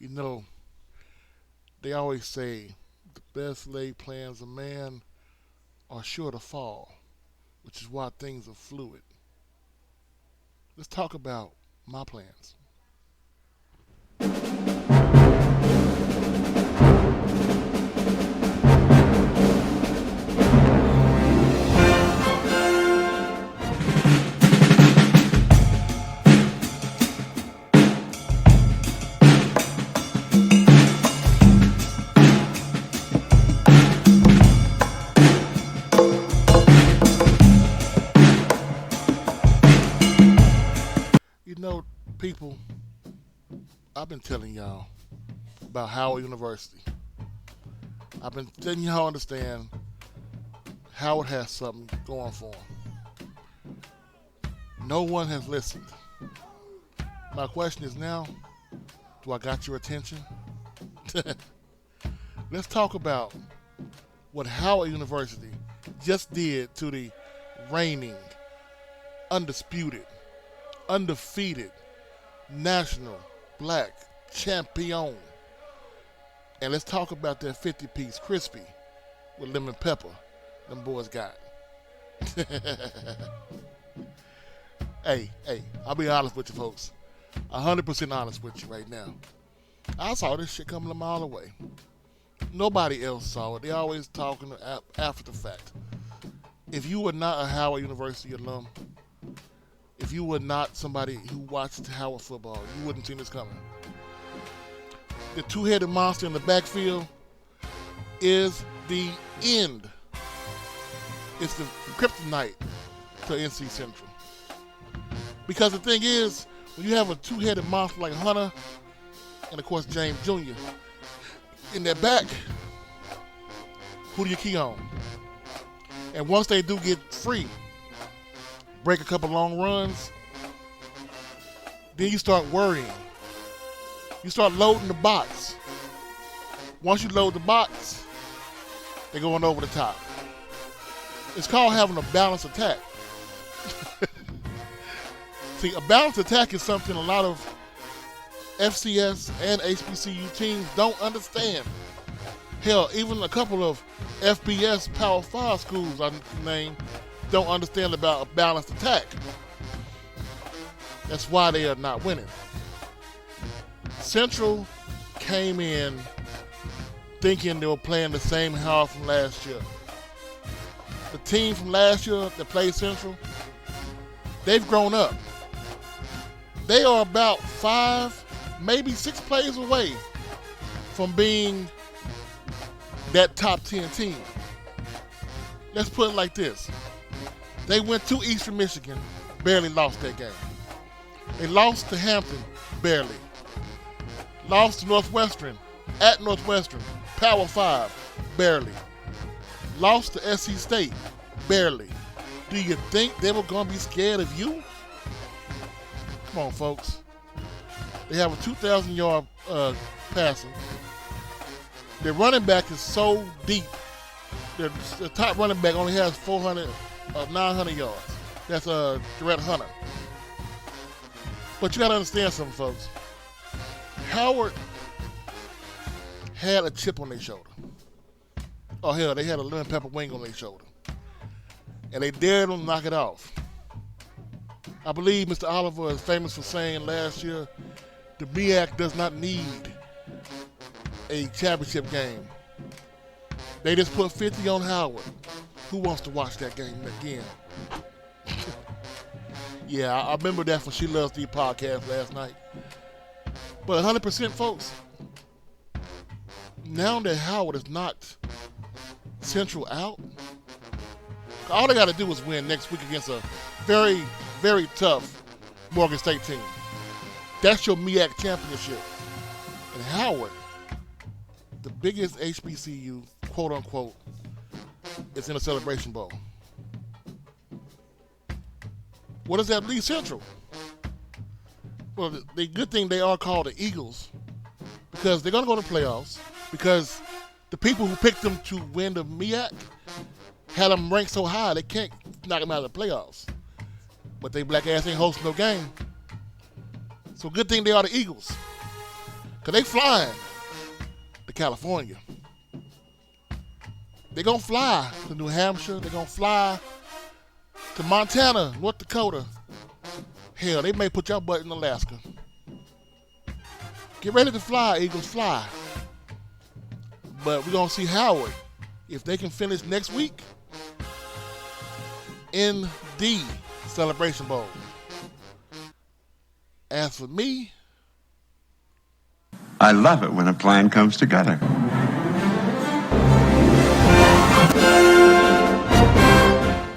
You know, they always say the best laid plans of man are sure to fall, which is why things are fluid. Let's talk about my plans. You know, people, I've been telling y'all about Howard University. I've been letting y'all understand Howard has something going for him. No one has listened. My question is now, do I got your attention? Let's talk about what Howard University just did to the reigning, undisputed, undefeated, national black champion. And let's talk about that 50-piece crispy with lemon pepper them boys got. Hey, I'll be honest with you folks. 100% honest with you right now. I saw this shit coming a mile away. Nobody else saw it. They always talking after the fact. If you were not a Howard University alum, if you were not somebody who watched Howard football, you wouldn't seen this coming. The two-headed monster in the backfield is the end. It's the kryptonite to NC Central. Because the thing is, when you have a two-headed monster like Hunter and, of course, James Jr. in their back, who do you key on? And once they do get free, break a couple long runs, then you start worrying. You start loading the box. Once you load the box, they're going over the top. It's called having a balanced attack. See, a balanced attack is something a lot of FCS and HBCU teams don't understand. Hell, even a couple of FBS Power 5 schools I name don't understand about a balanced attack. That's why they are not winning. Central came in thinking they were playing the same Howard from last year. The team from last year that played Central, they've grown up. They are about 5, maybe 6 plays away from being that top 10 team. Let's put it like this. They went to Eastern Michigan, barely lost that game. They lost to Hampton, barely. Lost to Northwestern, at Northwestern, Power 5, barely. Lost to SC State, barely. Do you think they were going to be scared of you? Come on, folks. They have a 2,000-yard passing. Their running back is so deep. The top running back only has 900 yards. That's Jarrett Hunter. But you got to understand something, folks. Howard had a chip on their shoulder. Oh, hell, they had a lemon pepper wing on their shoulder. And they dared them to knock it off. I believe Mr. Oliver is famous for saying last year, the MEAC does not need a championship game. They just put 50 on Howard. Who wants to watch that game again? Yeah, I remember that from She Loves the podcast last night. But 100%, folks, now that Howard is knocked Central out, all they got to do is win next week against a very, very tough Morgan State team. That's your MEAC championship. And Howard, the biggest HBCU, quote unquote, is in a Celebration Bowl. What does that leave Central? Well, the good thing they are called the Eagles because they're going to go to the playoffs because the people who picked them to win the MEAC had them ranked so high they can't knock them out of the playoffs. But they black ass ain't hosting no game. So good thing they are the Eagles. Because they flying to California. They're going to fly to New Hampshire. They're going to fly to Montana, North Dakota. Hell, they may put your butt in Alaska. Get ready to fly, Eagles, fly. But we're going to see Howard, if they can finish next week in the Celebration Bowl. As for me, I love it when a plan comes together.